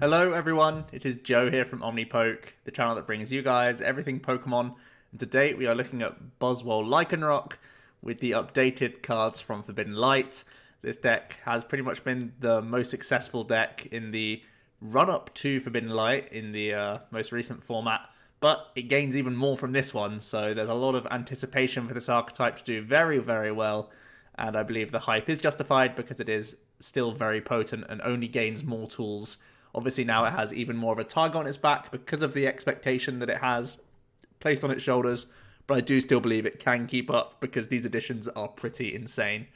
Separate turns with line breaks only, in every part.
Hello everyone, it is Joe here from OmniPoke, the channel that brings you guys everything Pokemon, and today we are looking at Buzzwole Lycanroc with the updated cards from Forbidden Light. This deck has pretty much been the most successful deck in the run-up to Forbidden Light in the most recent format, but it gains even more from this one, so there's a lot of anticipation for this archetype to do very, very well, and I believe the hype is justified because it is still very potent and only gains more tools. Obviously now it has even more of a target on its back because of the expectation that it has placed on its shoulders, but I do still believe it can keep up because these additions are pretty insane.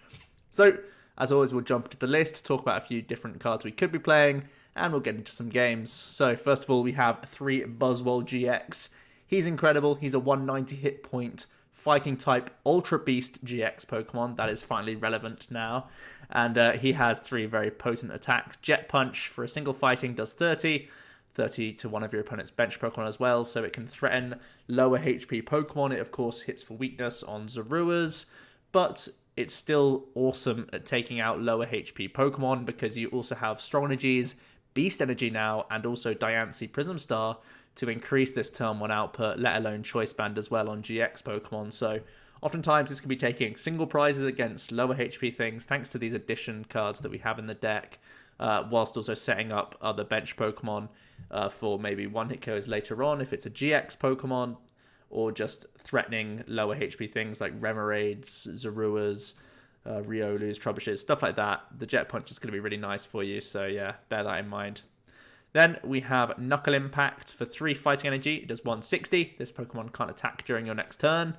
So, as always, we'll jump to the list, talk about a few different cards we could be playing, and we'll get into some games. So, first of all, we have 3 Buzzwole-GX. He's incredible. He's a 190 hit point fighting type Ultra Beast GX Pokemon. That is finally relevant now. And he has 3 very potent attacks. Jet Punch for a single fighting does 30 to one of your opponent's bench Pokemon as well, so it can threaten lower HP Pokemon. It of course hits for weakness on Zoruas, but it's still awesome at taking out lower HP Pokemon because you also have Strong Energy's Beast Energy now, and also Diancie Prism Star to increase this turn 1 output, let alone Choice Band as well on GX Pokemon. So oftentimes this can be taking single prizes against lower HP things thanks to these addition cards that we have in the deck, whilst also setting up other bench Pokemon for maybe one-hit KOs later on if it's a GX Pokemon, or just threatening lower HP things like Remoraids, Zoruas, Riolus, Troubushes, stuff like that. The Jet Punch is going to be really nice for you, so yeah, bear that in mind. Then we have Knuckle Impact for 3 fighting energy. It does 160. This Pokemon can't attack during your next turn.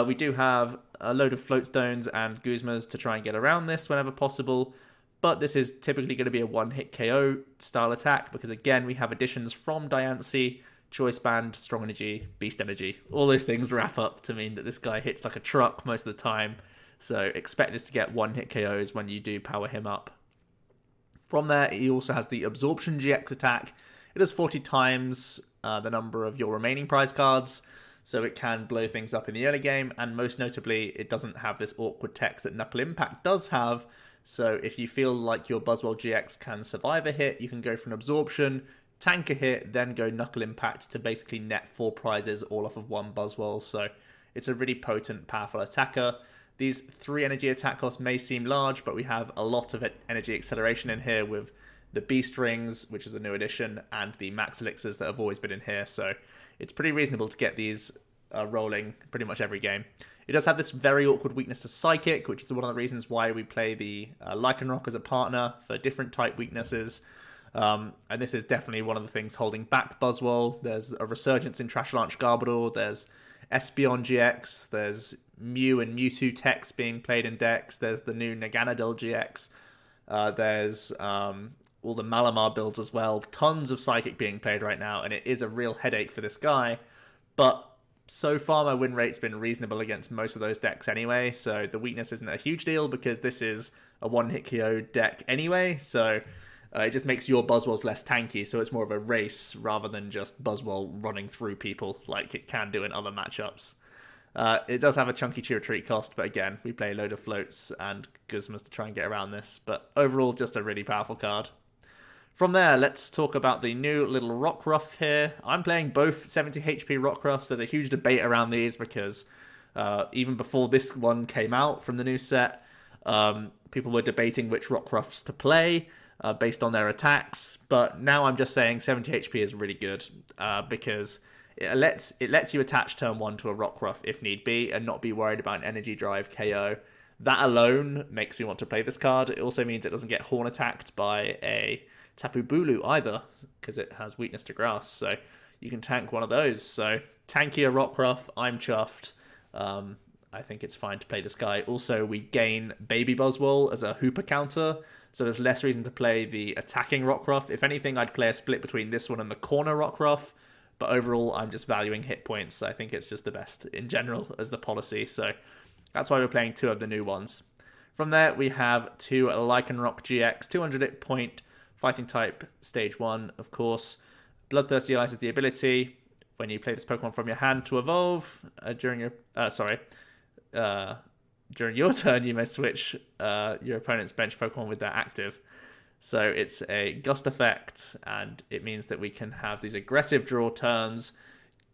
We do have a load of Float Stones and Guzmas to try and get around this whenever possible, but this is typically going to be a one-hit KO style attack because, again, we have additions from Diancie, Choice Band, Strong Energy, Beast Energy. All those things wrap up to mean that this guy hits like a truck most of the time, so expect this to get one-hit KOs when you do power him up. From there, he also has the Absorption GX attack. It does 40 times the number of your remaining prize cards, so it can blow things up in the early game, and most notably, it doesn't have this awkward text that Knuckle Impact does have, so if you feel like your Buzzwole GX can survive a hit, you can go for an Absorption, tank a hit, then go Knuckle Impact to basically net 4 prizes all off of one Buzzwole, so it's a really potent, powerful attacker. These 3 energy attack costs may seem large, but we have a lot of energy acceleration in here with the Beast Rings, which is a new addition, and the Max Elixirs that have always been in here, so it's pretty reasonable to get these rolling pretty much every game. It does have this very awkward weakness to Psychic, which is one of the reasons why we play the Lycanroc as a partner for different type weaknesses. And this is definitely one of the things holding back Buzzwole. There's a resurgence in Trash Launch Garbodor, there's Espeon GX, there's Mew and Mewtwo techs being played in decks, there's the new Naganadel GX, there's all the Malamar builds as well, tons of Psychic being played right now, and it is a real headache for this guy, but so far my win rate's been reasonable against most of those decks anyway, so the weakness isn't a huge deal because this is a one-hit KO deck anyway, so it just makes your Buzzwoles less tanky, so it's more of a race rather than just Buzzwole running through people like it can do in other matchups. It does have a chunky Cheer Retreat cost, but again, we play a load of Floats and Guzmas to try and get around this, but overall just a really powerful card. From there, let's talk about the new little Rockruff here. I'm playing both 70 HP Rockruffs. There's a huge debate around these because even before this one came out from the new set, people were debating which Rockruffs to play based on their attacks, but now I'm just saying 70 HP is really good because it lets you attach turn 1 to a Rockruff if need be and not be worried about an energy drive KO. That alone makes me want to play this card. It also means it doesn't get horn attacked by a Tapu Bulu either because it has weakness to grass, so you can tank one of those. So tankier Rockruff, I'm chuffed. I think it's fine to play this guy. Also, we gain Baby Buzzwole as a Hooper counter, so there's less reason to play the attacking Rockruff. If anything, I'd play a split between this one and the corner Rockruff, but overall, I'm just valuing hit points. I think it's just the best in general as the policy, so that's why we're playing 2 of the new ones. From there, we have 2 Lycanroc-GX, 200 hit point, fighting type, stage 1, of course. Bloodthirsty Eyes is the ability. When you play this Pokemon from your hand to evolve, during your turn, you may switch your opponent's bench Pokemon with their active. So it's a gust effect, and it means that we can have these aggressive draw turns,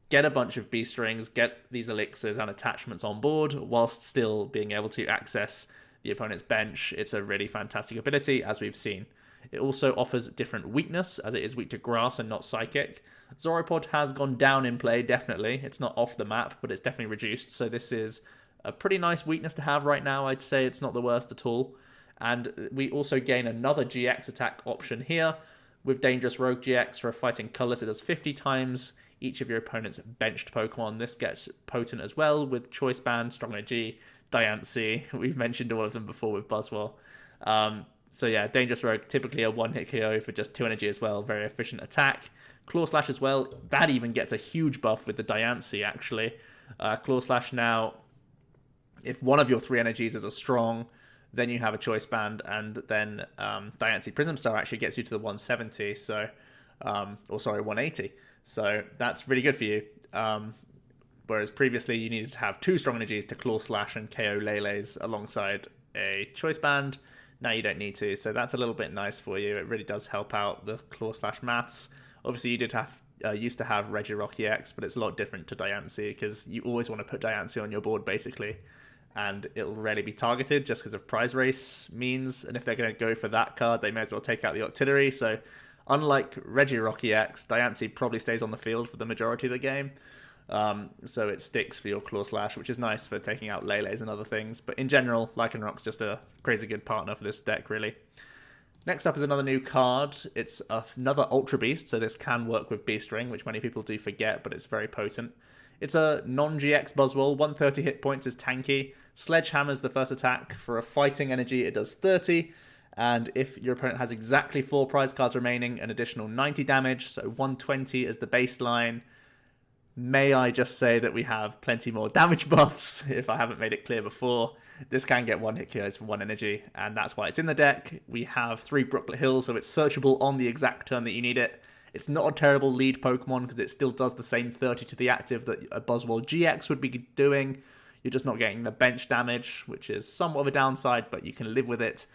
get a bunch of Beast Rings, get these elixirs and attachments on board, whilst still being able to access the opponent's bench. It's a really fantastic ability, as we've seen. It also offers different weakness, as it is weak to grass and not psychic. Zoropod has gone down in play, definitely. It's not off the map, but it's definitely reduced, so this is a pretty nice weakness to have right now. I'd say it's not the worst at all. And we also gain another GX attack option here with Dangerous Rogue GX for a fighting colors. It does 50 times each of your opponent's benched Pokemon. This gets potent as well with Choice Band, Strong Energy, Diancie. We've mentioned all of them before with Buzzwole. So yeah, Dangerous Rogue, typically a one-hit KO for just 2 energy as well. Very efficient attack. Claw Slash as well. That even gets a huge buff with the Diancie, actually. Claw Slash now, if one of your 3 energies is a strong, then you have a Choice Band, and then Diancie Prism Star actually gets you to the 170, so, 180. So that's really good for you. Whereas previously you needed to have 2 strong energies to Claw Slash and KO Lele's alongside a Choice Band. Now you don't need to, so that's a little bit nice for you. It really does help out the Claw Slash maths. Obviously you did have used to have Regirock-GX, but it's a lot different to Diancie because you always want to put Diancie on your board basically, and it'll rarely be targeted just because of prize race means. And if they're going to go for that card, they may as well take out the Octillery. So unlike Regirock-GX, Diancie probably stays on the field for the majority of the game. So it sticks for your Claw Slash, which is nice for taking out Lele's and other things. But in general, Lycanroc's just a crazy good partner for this deck, really. Next up is another new card. It's another Ultra Beast, so this can work with Beast Ring, which many people do forget, but it's very potent. It's a non-GX Buzzwole, 130 hit points is tanky. Sledgehammer's the first attack. For a fighting energy, it does 30. And if your opponent has exactly 4 prize cards remaining, an additional 90 damage, so 120 is the baseline. May I just say that we have plenty more damage buffs, if I haven't made it clear before. This can get 1-hit KOs for 1 energy, and that's why it's in the deck. We have 3 Brooklet Hill, so it's searchable on the exact turn that you need it. It's not a terrible lead Pokemon, because it still does the same 30 to the active that a Buzzwole-GX would be doing. You're just not getting the bench damage, which is somewhat of a downside, but you can live with it.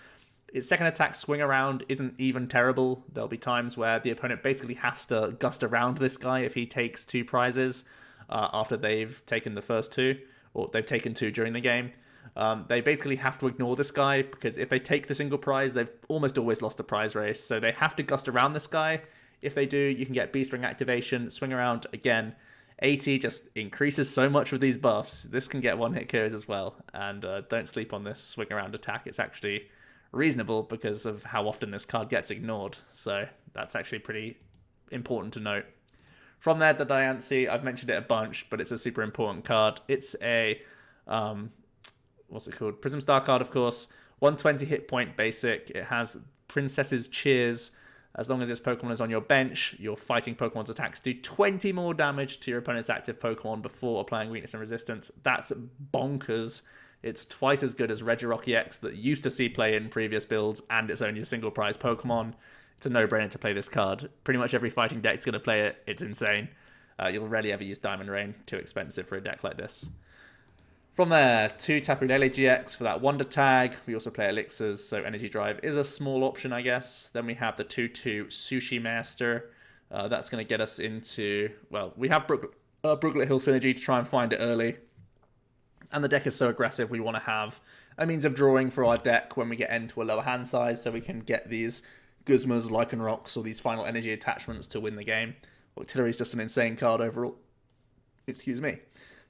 Its second attack, Swing Around, isn't even terrible. There'll be times where the opponent basically has to gust around this guy if he takes 2 prizes after they've taken the first 2, or they've taken 2 during the game. They basically have to ignore this guy, because if they take the single prize, they've almost always lost the prize race. So they have to gust around this guy. If they do, you can get Beast Ring activation, Swing Around again. 80 just increases so much with these buffs. This can get 1-hit KOs as well. And don't sleep on this Swing Around attack. It's actually reasonable because of how often this card gets ignored. So that's actually pretty important to note. From there, the Diancie, I've mentioned it a bunch, but it's a super important card. It's a, what's it called? Prism Star card, of course. 120 hit point basic. It has Princess's Cheers. As long as this Pokemon is on your bench, your fighting Pokemon's attacks do 20 more damage to your opponent's active Pokemon before applying weakness and resistance. That's bonkers. It's twice as good as Regirock-GX that used to see play in previous builds, and it's only a single prize Pokemon. It's a no-brainer to play this card. Pretty much every fighting deck's going to play it. It's insane. You'll rarely ever use Diamond Rain. Too expensive for a deck like this. From there, 2 Tapu Lele-GX for that Wonder Tag. We also play Elixirs, so Energy Drive is a small option, I guess. Then we have the 2-2 Sushi Master. That's going to get us into... Well, we have Brooklet Hill Synergy to try and find it early. And the deck is so aggressive, we want to have a means of drawing for our deck when we get into a lower hand size, so we can get these Guzmas, Lycanrocs, or these final energy attachments to win the game. Octillery is just an insane card overall. Excuse me.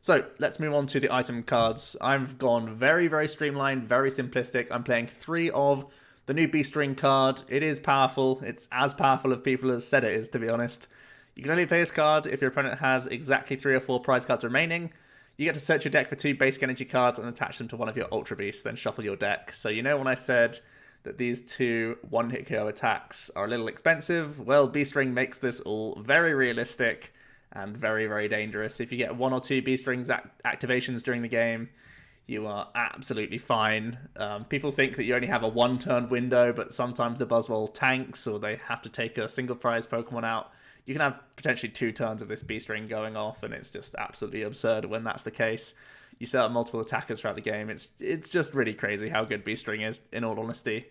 So, let's move on to the item cards. I've gone very, very streamlined, very simplistic. I'm playing 3 of the new Beast Ring card. It is powerful. It's as powerful as people have said it is, to be honest. You can only play this card if your opponent has exactly 3 or 4 prize cards remaining. You get to search your deck for 2 basic energy cards and attach them to one of your Ultra Beasts, then shuffle your deck. So you know when I said that these 2 1-hit KO attacks are a little expensive? Well, Beast Ring makes this all very realistic and very, very dangerous. If you get 1 or 2 Beast Rings activations during the game, you are absolutely fine. People think that you only have a 1-turn window, but sometimes the Buzzwole tanks, or they have to take a single prize Pokemon out. You can have potentially 2 turns of this Beast Ring going off, and it's just absolutely absurd when that's the case. You set up multiple attackers throughout the game. It's just really crazy how good Beast Ring is, in all honesty.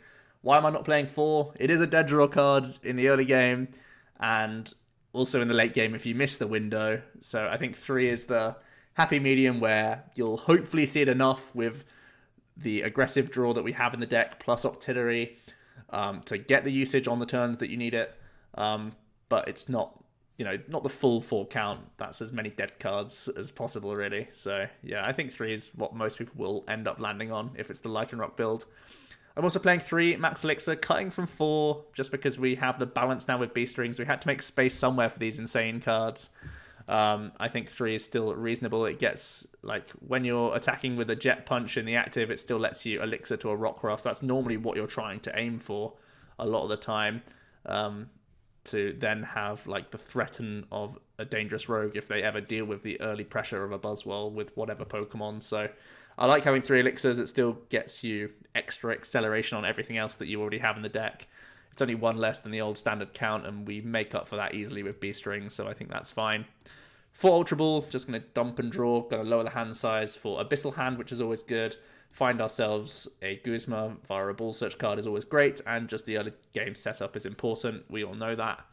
Why am I not playing 4? It is a dead draw card in the early game, and also in the late game if you miss the window. So I think 3 is the happy medium where you'll hopefully see it enough with the aggressive draw that we have in the deck, plus Octillery, to get the usage on the turns that you need it. But it's not, not the full 4 count. That's as many dead cards as possible, really. So yeah, I think 3 is what most people will end up landing on if it's the Lycanroc build. I'm also playing 3 Max Elixir, cutting from 4, just because we have the balance now with Beast Rings. We had to make space somewhere for these insane cards. I think 3 is still reasonable. It gets, like, when you're attacking with a Jet Punch in the active, it still lets you Elixir to a Rockruff. That's normally what you're trying to aim for a lot of the time, to then have, like, the threaten of a dangerous rogue if they ever deal with the early pressure of a Buzzwole with whatever Pokemon. So I like having 3 Elixirs. It still gets you extra acceleration on everything else that you already have in the deck. It's only 1 less than the old standard count, and we make up for that easily with Beast Rings, so I think that's fine. For Ultra Ball, just going to dump and draw, going to lower the hand size for Abyssal Hand, which is always good. Find ourselves a Guzma via a Ball Search card is always great, and just the early game setup is important. We all know that.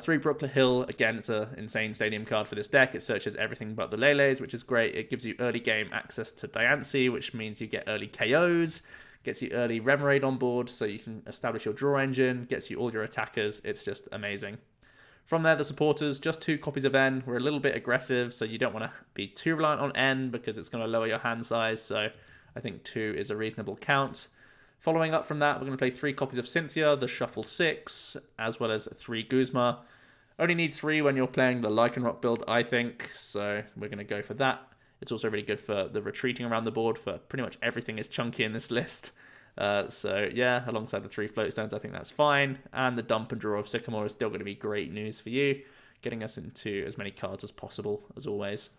3 Brooklet Hill, again, it's an insane stadium card for this deck. It searches everything but the Leles, which is great. It gives you early game access to Diancie, which means you get early KOs. Gets you early Remoraid on board, so you can establish your draw engine, gets you all your attackers. It's just amazing. From there, the supporters, just 2 copies of N. We're a little bit aggressive, so you don't want to be too reliant on N because it's going to lower your hand size, so I think 2 is a reasonable count. Following up from that, we're going to play 3 copies of Cynthia, the Shuffle 6, as well as 3 Guzma. Only need 3 when you're playing the Lycanroc build, I think, so we're going to go for that. It's also really good for the retreating around the board, for pretty much everything is chunky in this list. So yeah, alongside the 3 Float Stones, I think that's fine. And the dump and draw of Sycamore is still going to be great news for you, getting us into as many cards as possible, as always.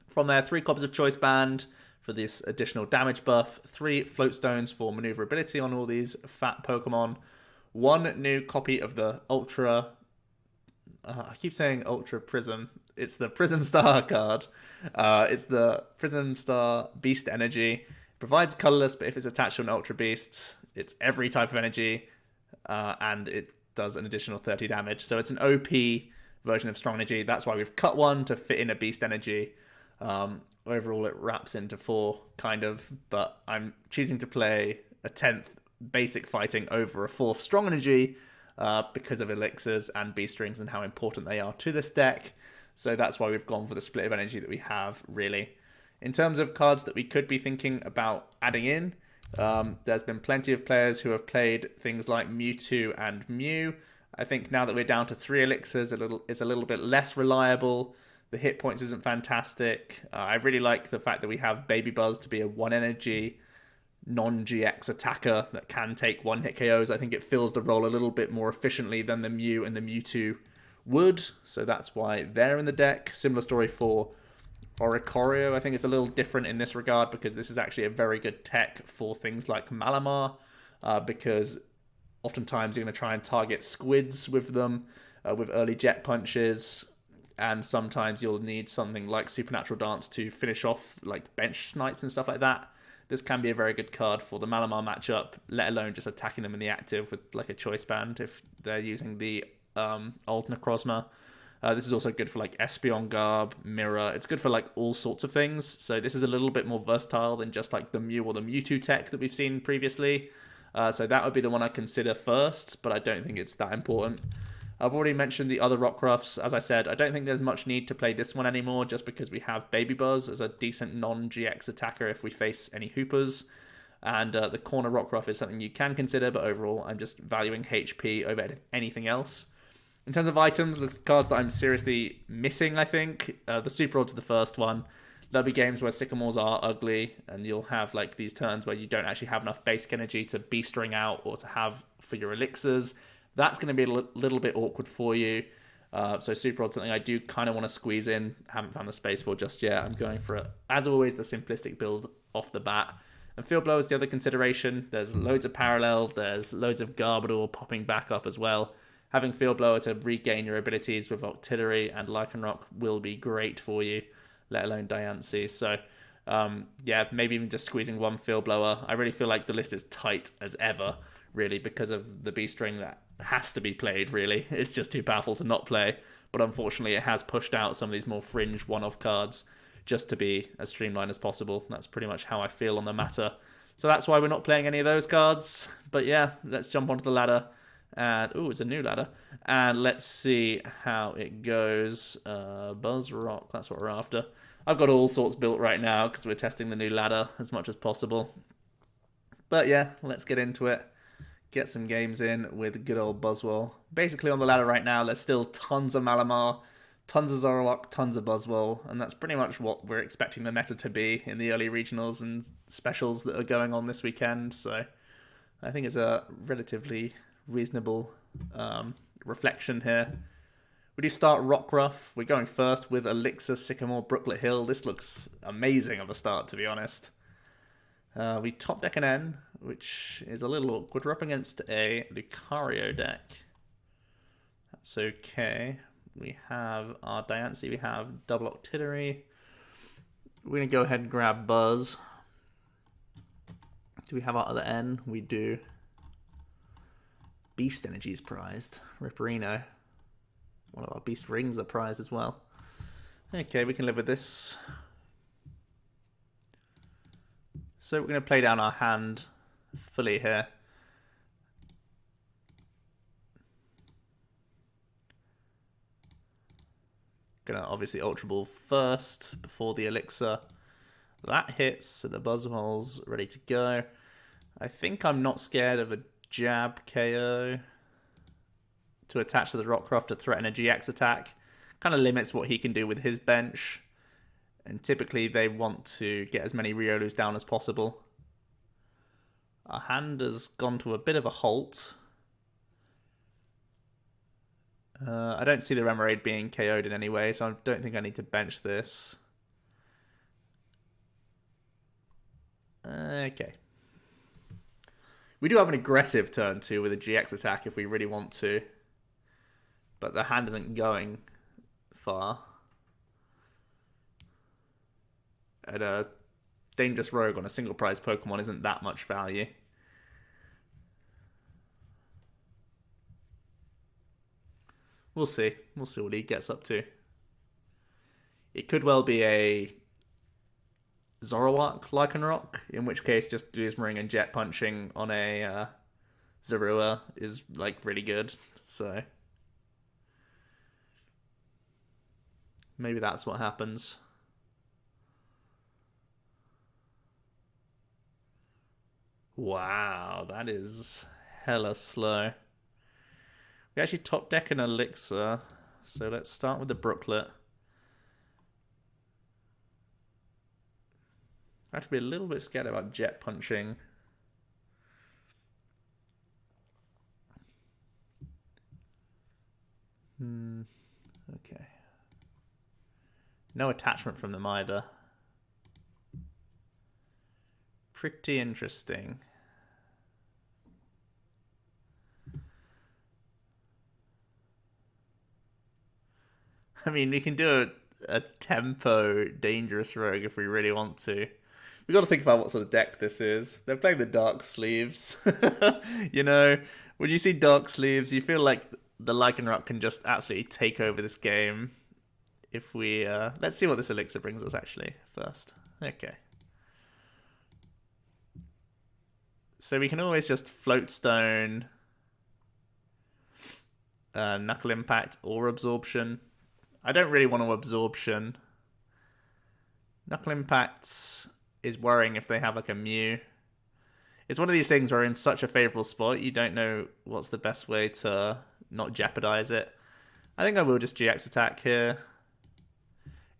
From there, 3 copies of Choice Band for this additional damage buff, 3 Float Stones for maneuverability on all these fat Pokemon, 1 new copy of the Ultra... I keep saying Ultra Prism. It's the Prism Star card. It's the Prism Star Beast Energy. Provides colorless, but if it's attached to an Ultra Beast, it's every type of energy, and it does an additional 30 damage. So it's an OP version of Strong Energy. That's why we've cut 1 to fit in a Beast Energy. Overall, it wraps into 4, kind of, but I'm choosing to play a 10th basic fighting over a 4th Strong Energy, because of Elixirs and Beast Rings and how important they are to this deck. So that's why we've gone for the split of energy that we have, really. In terms of cards that we could be thinking about adding in, there's been plenty of players who have played things like Mewtwo and Mew. I think now that we're down to 3 Elixirs, it's a little bit less reliable. The hit points isn't fantastic. I really like the fact that we have Baby Buzz to be a 1 energy non-GX attacker that can take 1-hit KOs. I think it fills the role a little bit more efficiently than the Mew and the Mewtwo would, so that's why they're in the deck. Similar story for Oricorio. I think it's a little different in this regard because this is actually a very good tech for things like Malamar, because oftentimes you're going to try and target squids with them, with early jet punches, and sometimes you'll need something like Supernatural Dance to finish off like bench snipes and stuff like that. This can be a very good card for the Malamar matchup, let alone just attacking them in the active with like a Choice Band if they're using the old Necrozma. This is also good for like Espeon Garb, Mirror. It's good for like all sorts of things. So this is a little bit more versatile than just like the Mew or the Mewtwo tech that we've seen previously. So that would be the one I consider first, but I don't think it's that important. I've already mentioned the other Rockruffs. As I said, I don't think there's much need to play this one anymore just because we have Baby Buzz as a decent non-GX attacker if we face any Hoopers. And the corner Rockruff is something you can consider, but overall I'm just valuing HP over anything else. In terms of items, the cards that I'm seriously missing, I think, the Super Odds are the first one. There'll be games where Sycamores are ugly, and you'll have like these turns where you don't actually have enough basic energy to Beast Ring out or to have for your Elixirs. That's going to be a little bit awkward for you. So Super Odd, something I do kind of want to squeeze in. Haven't found the space for just yet. I'm going for it, as always, the simplistic build off the bat. And Field Blower is the other consideration. There's loads of Parallel. There's loads of Garbodor popping back up as well. Having Field Blower to regain your abilities with Octillery and Lycanroc will be great for you, let alone Diancie. So Yeah, maybe even just squeezing one Field Blower. I really feel like the list is tight as ever, really, because of the Beast Ring that has to be played, really. It's just too powerful to not play. But unfortunately, it has pushed out some of these more fringe one-off cards just to be as streamlined as possible. That's pretty much how I feel on the matter. So that's why we're not playing any of those cards. But yeah, let's jump onto the ladder. And, ooh, it's a new ladder. And let's see how it goes. Buzzrock, that's what we're after. I've got all sorts built right now because we're testing the new ladder as much as possible. But yeah, let's get into it. Get some games in with good old Buzzwole. Basically on the ladder right now, there's still tons of Malamar, tons of Zoroark, tons of Buzzwole, and that's pretty much what we're expecting the meta to be in the early regionals and specials that are going on this weekend. So I think it's a relatively reasonable reflection here. We do start Rockruff. We're going first with Elixir, Sycamore, Brooklet Hill. This looks amazing of a start, to be honest. We top deck an N, which is a little awkward. We're up against a Lucario deck. That's okay. We have our Diancie. We have double Octillery. We're going to go ahead and grab Buzz. Do we have our other N? We do. Beast Energy is prized. Ripperino. One of our Beast Rings are prized as well. Okay, we can live with this. So we're going to play down our hand fully here. Going to obviously Ultra Ball first before the Elixir. That hits, so the Buzzwole's ready to go. I think I'm not scared of a jab KO to attach to the Rockruff to threaten a GX attack. Kind of limits what he can do with his bench. And typically they want to get as many Riolus down as possible. Our hand has gone to a bit of a halt. I don't see the Remoraid being KO'd in any way, so I don't think I need to bench this. Okay. We do have an aggressive turn too with a GX attack if we really want to. But the hand isn't going far. And a Dangerous Rogue on a single prize Pokemon isn't that much value. We'll see. We'll see what he gets up to. It could well be a Zoroark Lycanroc, in which case just Guzma and Jet Punching on a Zorua is like really good. So maybe that's what happens. Wow, that is hella slow. We actually top deck an Elixir, so let's start with the Brooklet. I have to be a little bit scared about Jet Punching. Okay. No attachment from them either. Pretty interesting. I mean, we can do a tempo Dangerous Rogue if we really want to. We've got to think about what sort of deck this is. They're playing the Dark Sleeves. You know, when you see Dark Sleeves, you feel like the Lycanroc can just absolutely take over this game. If we... let's see what this Elixir brings us, actually, first. Okay. So we can always just Float Stone, Knuckle Impact, or Absorption. I don't really want to Absorption. Knuckle Impact is worrying if they have like a Mew. It's one of these things where in such a favourable spot, you don't know what's the best way to not jeopardize it. I think I will just GX attack here.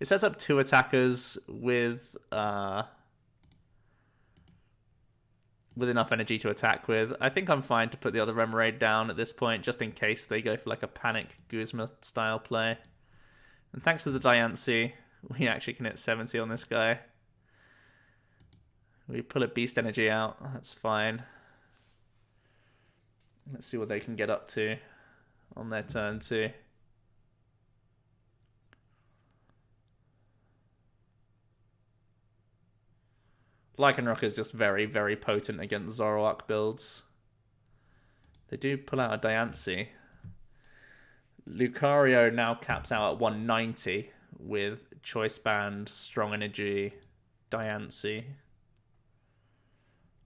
It sets up two attackers with enough energy to attack with. I think I'm fine to put the other Remoraid down at this point, just in case they go for like a panic Guzma style play. And thanks to the Diancie, we actually can hit 70 on this guy. We pull a Beast Energy out, that's fine. Let's see what they can get up to on their turn too. Lycanroc is just very, very potent against Zoroark builds. They do pull out a Diancie. Lucario now caps out at 190 with Choice Band, Strong Energy, Diancie.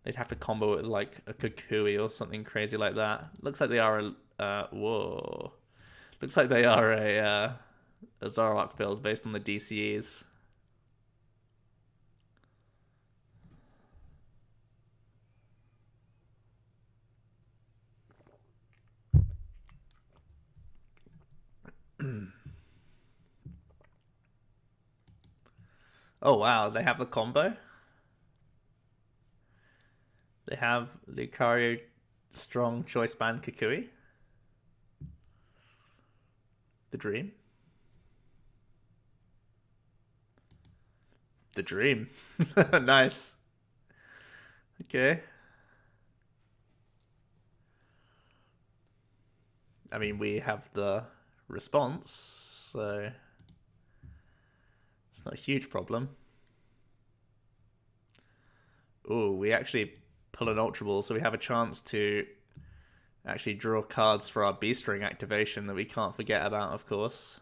They'd have to combo it with like a Kukui or something crazy like that. Looks like they are a whoa. Looks like they are a Zoroark build based on the DCEs. Oh wow, they have the combo? They have Lucario, Strong, Choice Band, Kukui. The dream. The dream. Nice. Okay. I mean, we have the response, so it's not a huge problem. Ooh, we actually pull an Ultra Ball, so we have a chance to actually draw cards for our Beast Ring activation that we can't forget about, of course.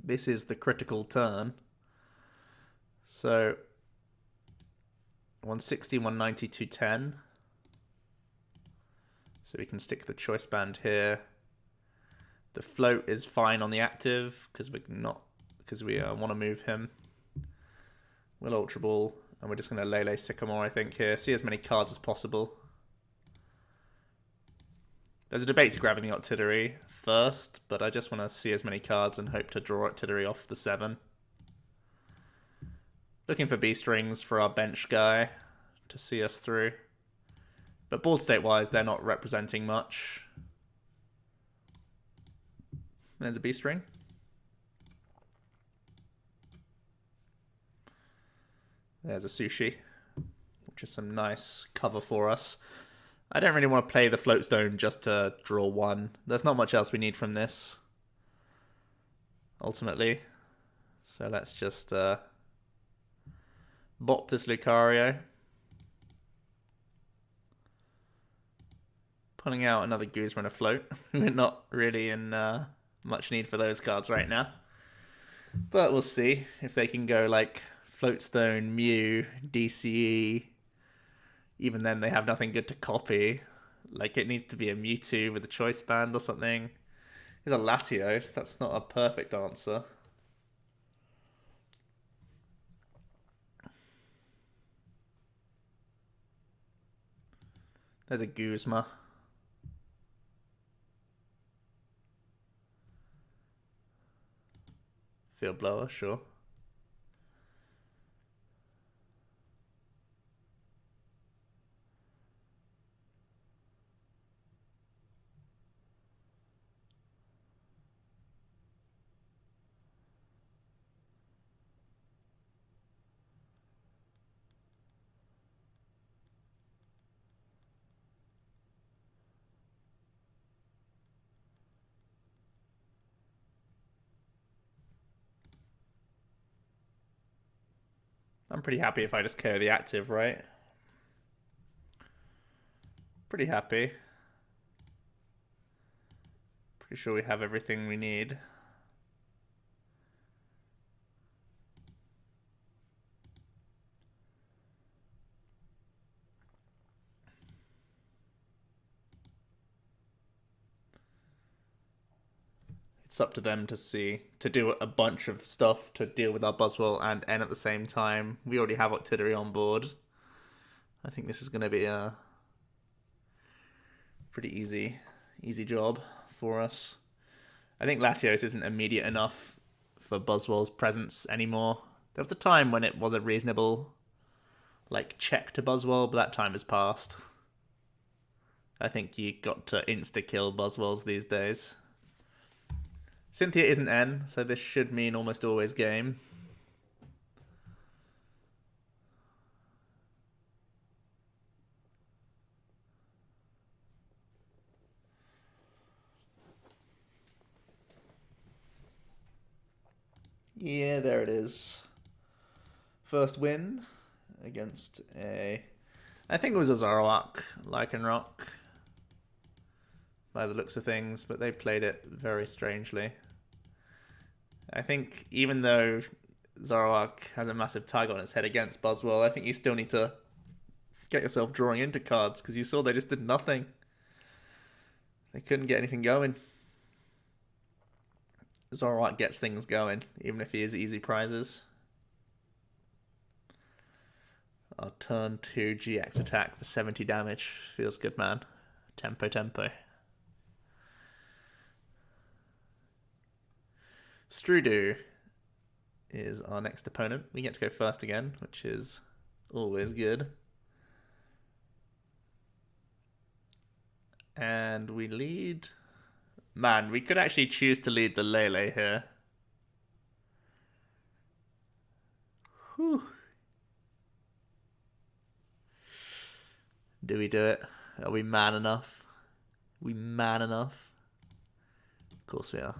This is the critical turn. So 160, 190, 210. So we can stick the Choice Band here. The float is fine on the active because we want to move him. We'll Ultra Ball, and we're just going to Lele Sycamore, I think, here. See as many cards as possible. There's a debate to grabbing the Octillery first, but I just want to see as many cards and hope to draw Octillery off the 7. Looking for Beast Rings for our bench guy to see us through. But board state-wise, they're not representing much. There's a Beast Ring. There's a Sushi, which is some nice cover for us. I don't really want to play the Float Stone just to draw 1. There's not much else we need from this, ultimately. So let's just bop this Lucario. Pulling out another Guzma and a Float. We're not really in much need for those cards right now. But we'll see if they can go like Float Stone, Mew, DCE. Even then they have nothing good to copy. Like it needs to be a Mewtwo with a Choice Band or something. Here's a Latios. That's not a perfect answer. There's a Guzma. Field Blower, sure. I'm pretty happy if I just KO the active, right? Pretty happy. Pretty sure we have everything we need. It's up to them to do a bunch of stuff to deal with our Buzzwole and N at the same time. We already have Octillery on board. I think this is going to be a pretty easy job for us. I think Latios isn't immediate enough for Buzzwole's presence anymore. There was a time when it was a reasonable like check to Buzzwole, but that time has passed. I think you got to insta-kill Buzzwoles these days. Cynthia isn't N, so this should mean almost always game. Yeah, there it is. First win. against a... I think it was a Zoroark Lycanroc by the looks of things, but they played it very strangely. I think even though Zoroark has a massive tag on its head against Buzzwole, I think you still need to get yourself drawing into cards, because you saw they just did nothing. They couldn't get anything going. Zoroark gets things going, even if he is easy prizes. I'll turn to GX attack for 70 damage. Feels good, man. Tempo, tempo. Strudu is our next opponent. We get to go first again, which is always good. And we lead... Man, we could actually choose to lead the Lele here. Whew. Do we do it? Are we man enough? Are we man enough? Of course we are.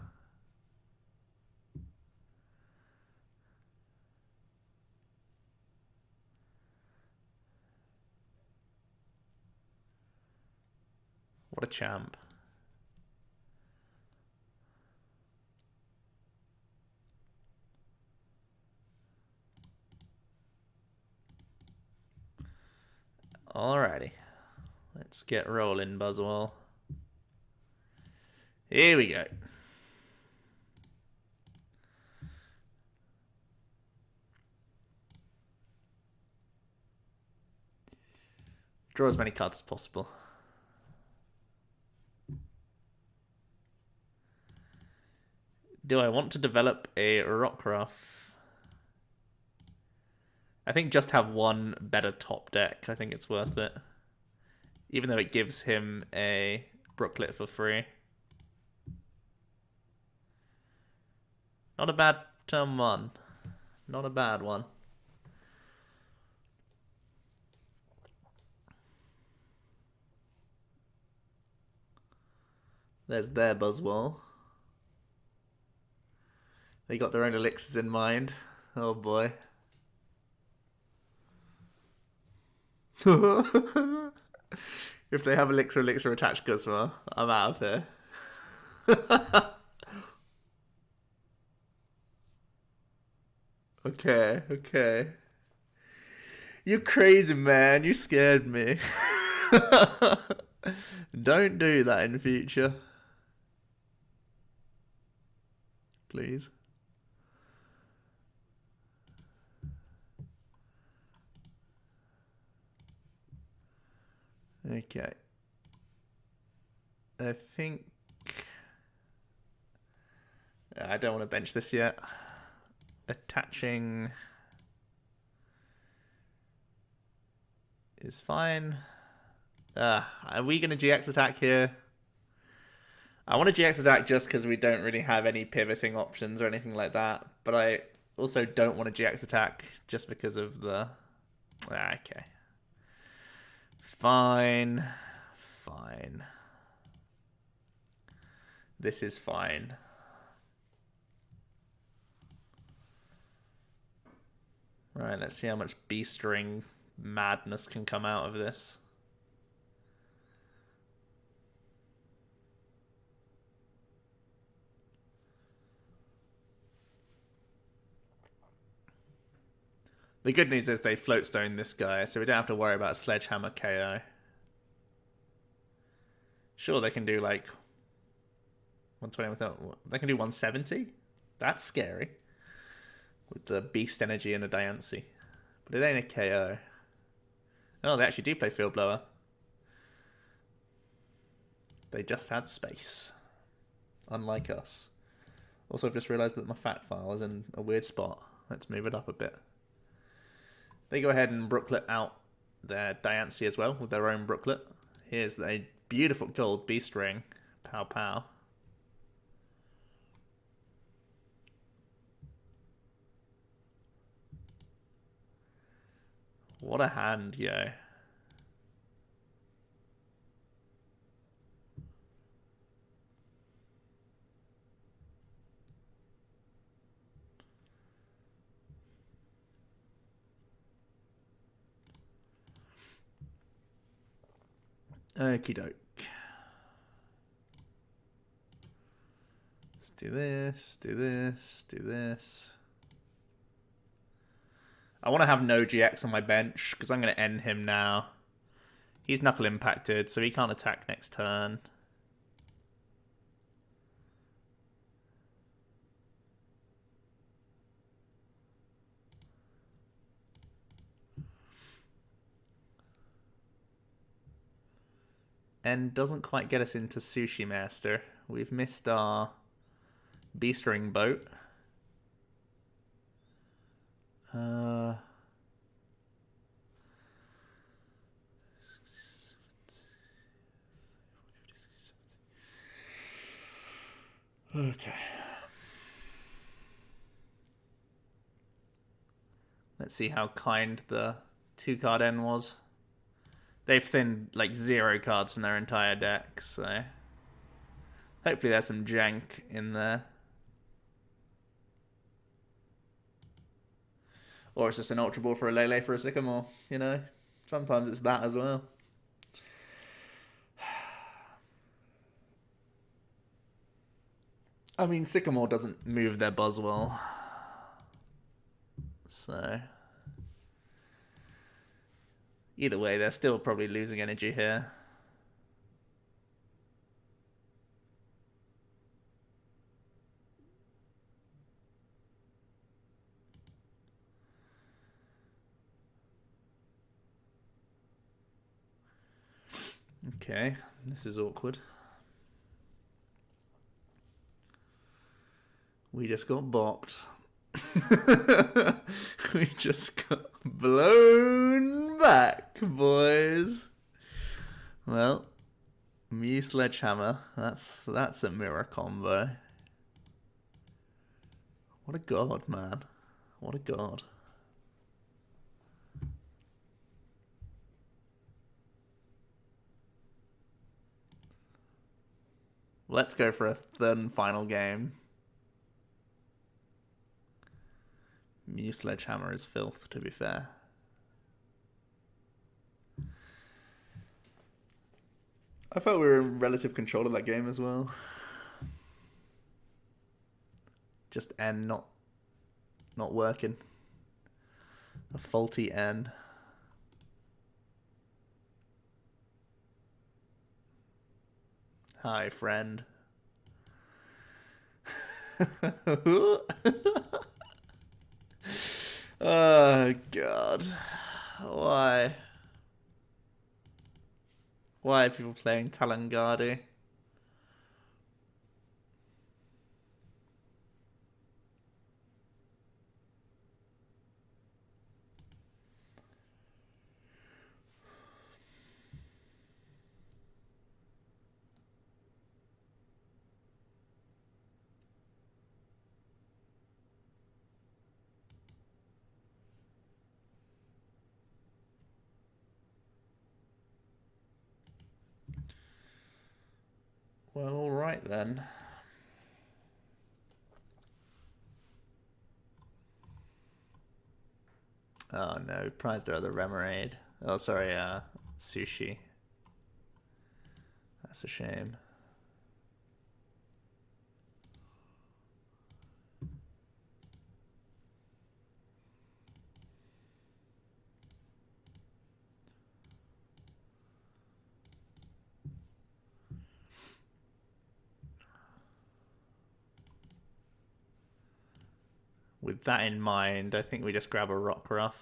What a champ. Alrighty. Let's get rolling, Buzzwole. Here we go. Draw as many cards as possible. Do I want to develop a Rockruff? I think just have one better top deck. I think it's worth it. Even though it gives him a Brooklet for free. Not a bad turn one. Not a bad one. There's their Buzzwole. They got their own elixirs in mind. Oh boy. If they have elixir attached Guzma, I'm out of here. Okay, okay. You're crazy, man. You scared me. Don't do that in the future. Please. Okay. I think... I don't want to bench this yet. Attaching is fine. Are we going to GX attack here? I want to GX attack just because we don't really have any pivoting options or anything like that. But I also don't want to GX attack just because of the... okay. Fine. Fine. This is fine. Right, let's see how much Beast Ring madness can come out of this. The good news is they Float Stone this guy, so we don't have to worry about Sledgehammer KO. Sure, they can do like 120 without... They can do 170? That's scary. With the Beast Energy and a Diancie. But it ain't a KO. Oh, they actually do play Field Blower. They just had space. Unlike us. Also, I've just realised that my fat file is in a weird spot. Let's move it up a bit. They go ahead and Brooklet out their Diancie as well with their own Brooklet. Here's a beautiful gold Beast Ring. Pow pow. What a hand, yo. Okie doke. Let's do this, do this, do this. I want to have no GX on my bench because I'm going to end him now. He's knuckle impacted, so he can't attack next turn. And doesn't quite get us into Sushi Master. We've missed our Beast Ring boat. Okay. Let's see how kind the 2-card end was. They've thinned like 0 cards from their entire deck, so hopefully there's some jank in there. Or it's just an Ultra Ball for a Lele for a Sycamore, you know? Sometimes it's that as well. I mean, Sycamore doesn't move their Buzzwole. So either way, they're still probably losing energy here. Okay, this is awkward. We just got bopped. We just got blown back, boys. Well, Mew Sledgehammer. That's a mirror combo. What a god, man. What a god. Let's go for a third and final game. Mew Sledgehammer is filth, to be fair. I felt we were in relative control of that game as well. Just N not working. A faulty N. Hi, friend. Oh, God. Why? Why are people playing Talongardi? Well, all right then. Oh no, prized her the Remoraid. Oh, sorry, Sushi. That's a shame. With that in mind, I think we just grab a Rockruff.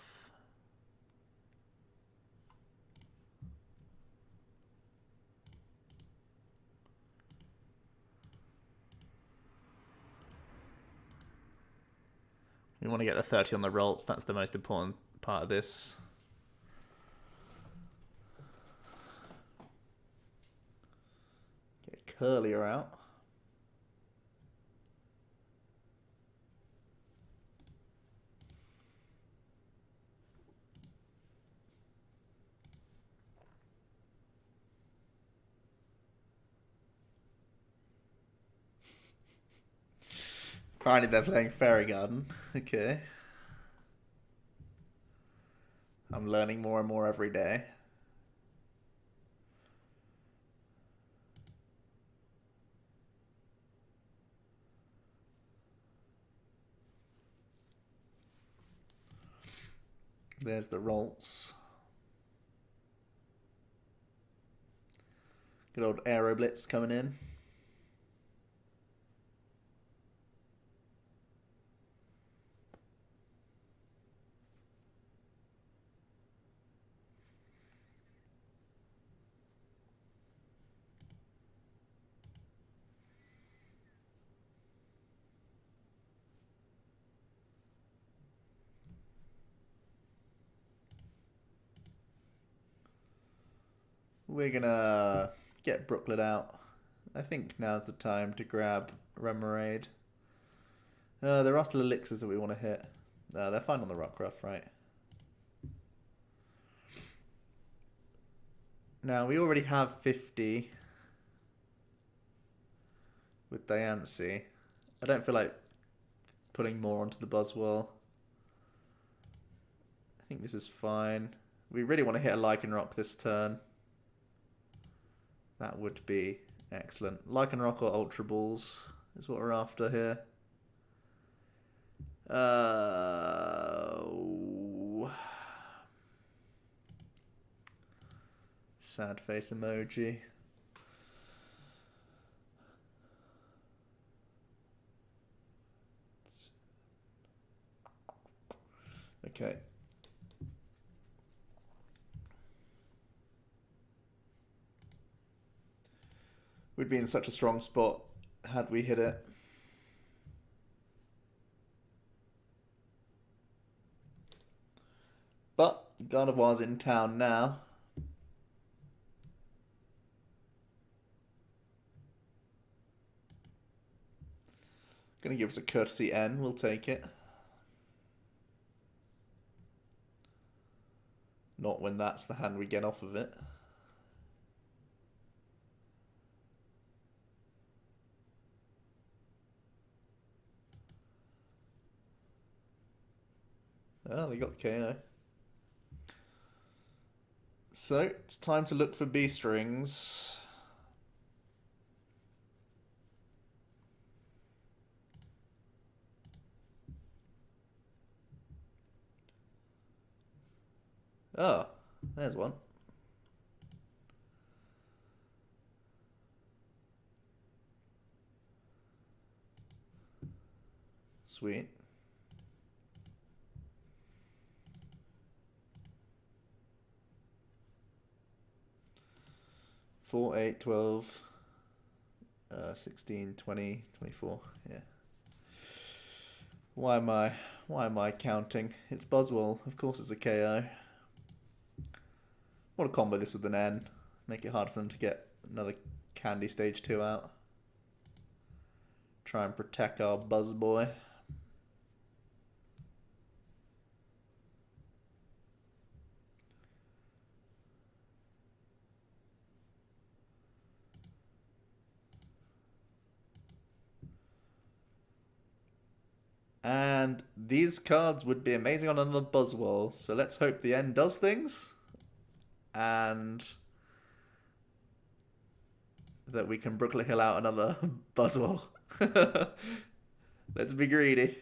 We want to get the 30 on the Rolts. That's the most important part of this. Get Curlier out. Apparently they're playing Fairy Garden. Okay. I'm learning more and more every day. There's the rolls. Good old Aero Blitz coming in. We're gonna get Brooklet out. I think now's the time to grab Remoraid. There are still elixirs that we want to hit. They're fine on the Rockruff, right? Now, we already have 50 with Diancie. I don't feel like putting more onto the Buzzwole. I think this is fine. We really want to hit a Lycanroc this turn. That would be excellent. Lycanroc or Ultra Balls is what we're after here. Sad face emoji. Okay. We'd be in such a strong spot had we hit it. But Gardevoir's in town now. Gonna give us a courtesy N, we'll take it. Not when that's the hand we get off of it. Oh, they got the KO. So, it's time to look for Beast Rings. Oh, there's one. Sweet. Four, 8, 12, 16, 20, 24. Yeah. Why am I counting? It's Buzzwole. Of course it's a KO. Want to combo this with an N. Make it hard for them to get another Candy Stage 2 out. Try and protect our Buzz Boy. And these cards would be amazing on another Buzzwole. So let's hope the N does things. And that we can Brooklet Hill out another Buzzwole. Let's be greedy.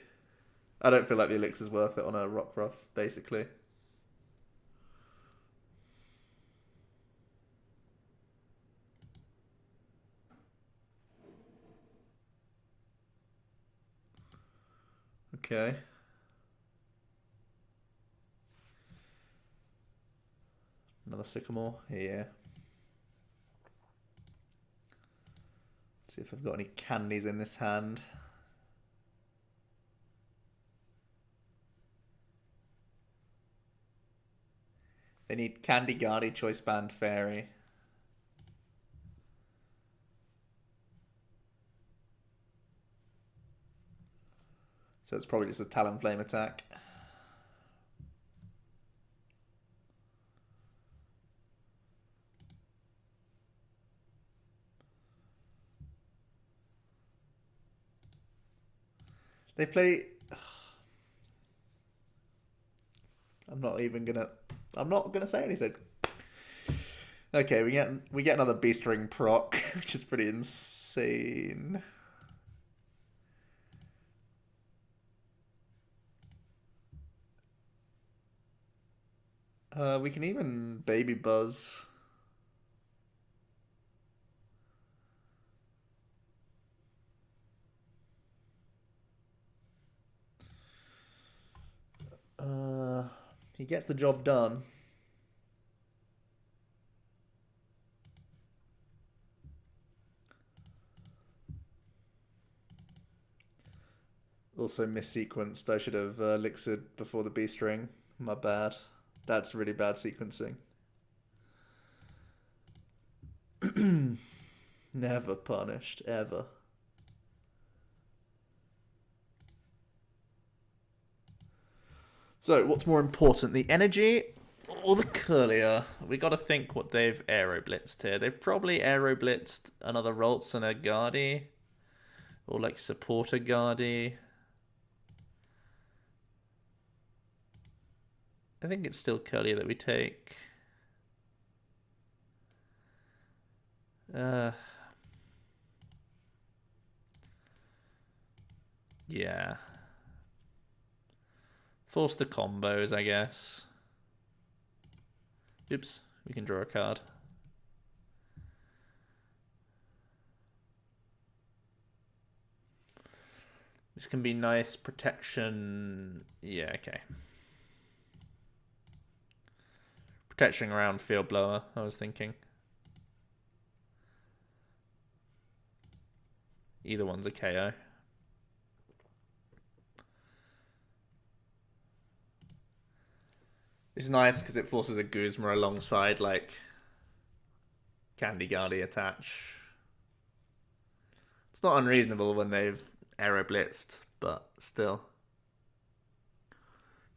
I don't feel like the elixir's worth it on a Rockruff, basically. Okay. Another Sycamore, yeah. Let's see if I've got any candies in this hand. They need Candy Guardy, Choice Band Fairy. So it's probably just a Talonflame attack. They play... I'm not gonna say anything. Okay, we get another Beast Ring proc, which is pretty insane. We can even Baby Buzz. He gets the job done. Also missequenced. I should have Elixir before the Beast Ring. My bad. That's really bad sequencing. Never punished, ever. So, what's more important, the energy or the Curlier? We got to think what they've Aero Blitzed here. They've probably Aero Blitzed another Ralts and a Guardi. Or like Supporter Guardi. I think it's still Curlier that we take. Yeah. Force the combos, I guess. Oops, we can draw a card. This can be nice protection. Yeah, okay. Protection around Field Blower, I was thinking. Either one's a KO. It's nice because it forces a Guzma alongside, like, Candy Guardi attach. It's not unreasonable when they've Aero Blitzed, but still.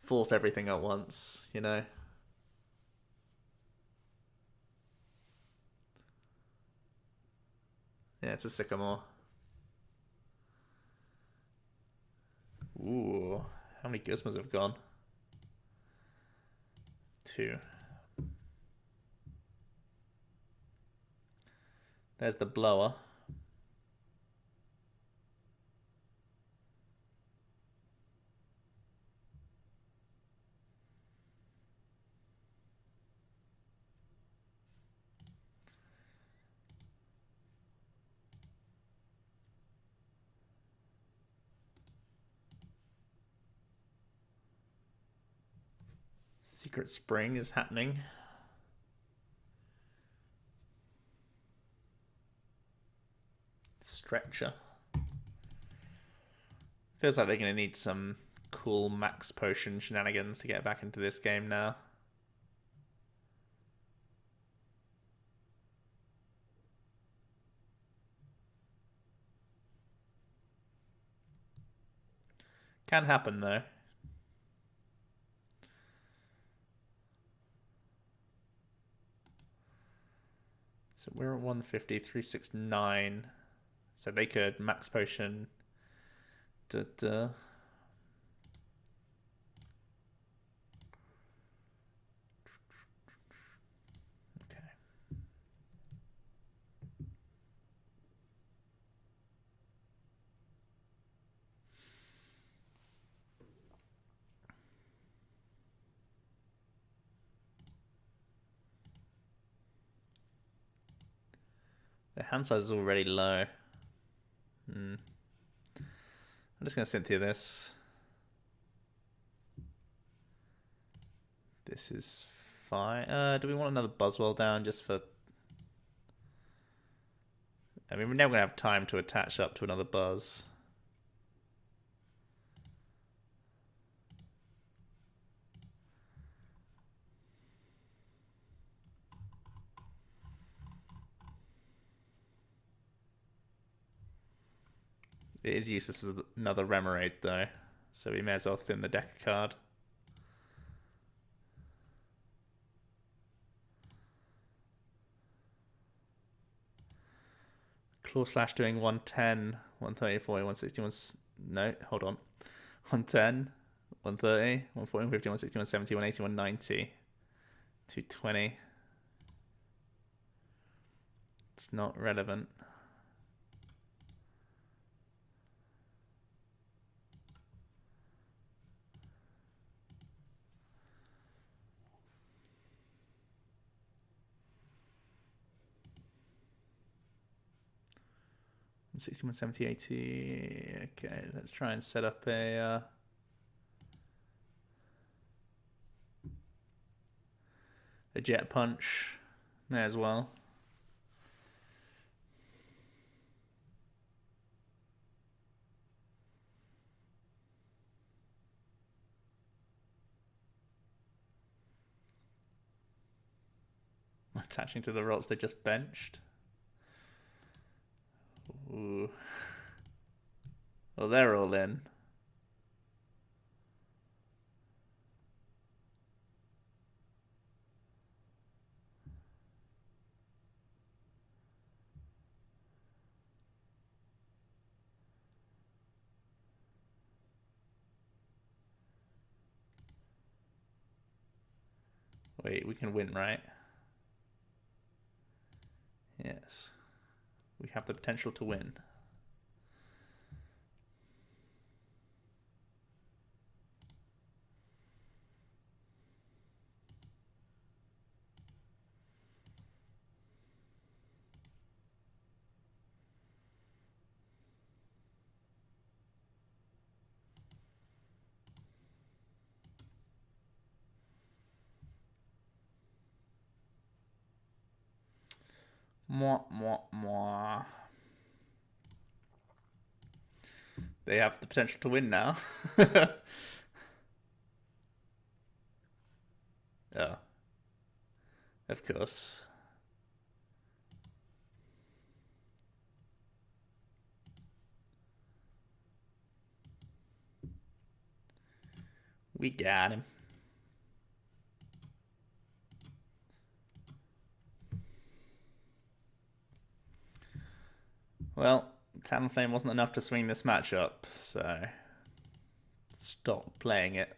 Force everything at once, you know? Yeah, it's a Sycamore. Ooh, how many Guzmas have gone? 2. There's the blower. Secret Spring is happening. Stretcher. Feels like they're going to need some cool max potion shenanigans to get back into this game now. Can happen though. So we're at 150, 369. So they could max potion. Okay. The hand size is already low. I'm just going to Cynthia this. This is fine. Do we want another Buzzwole down just for... I mean, we're never going to have time to attach up to another Buzz. It is useless as another Remoraid though, so we may as well thin the deck a card. Claw Slash doing 110, 134, 161. No, hold on. 110, 130, 140, 150, 160, 170, 180, 190, 220. It's not relevant. 61, 70, 80. Okay, let's try and set up a jet punch. May as well. Attaching to the rots they just benched. Ooh. Well, they're all in. Wait, we can win, right? Yes. We have the potential to win. Mwah. They have the potential to win now. Yeah. Of course. We got him. Well, Talonflame wasn't enough to swing this matchup, so stop playing it.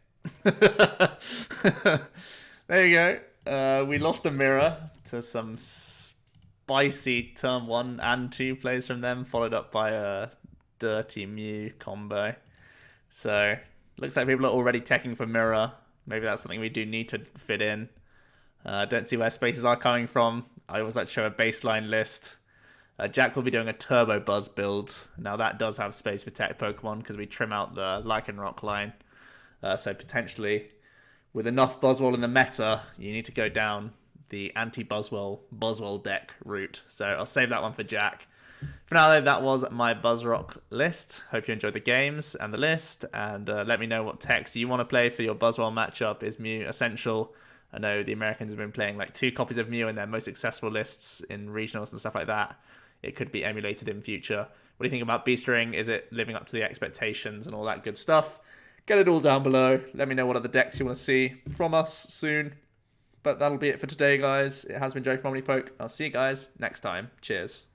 There you go. We lost a mirror to some spicy turn 1 and 2 plays from them, followed up by a dirty Mew combo. So, looks like people are already teching for mirror. Maybe that's something we do need to fit in. Don't see where spaces are coming from. I always like to show a baseline list. Jack will be doing a Turbo Buzz build. Now that does have space for tech Pokemon because we trim out the Lycanroc line. So potentially, with enough Buzzwole in the meta, you need to go down the anti-Buzzwole deck route. So I'll save that one for Jack. For now, though, that was my Buzzrock list. Hope you enjoyed the games and the list. And let me know what techs you want to play for your Buzzwole matchup. Is Mew essential? I know the Americans have been playing like 2 copies of Mew in their most successful lists in regionals and stuff like that. It could be emulated in future. What do you think about Beast Ring? Is it living up to the expectations and all that good stuff? Get it all down below. Let me know what other decks you want to see from us soon. But that'll be it for today, guys. It has been Joe from OmniPoke. I'll see you guys next time. Cheers.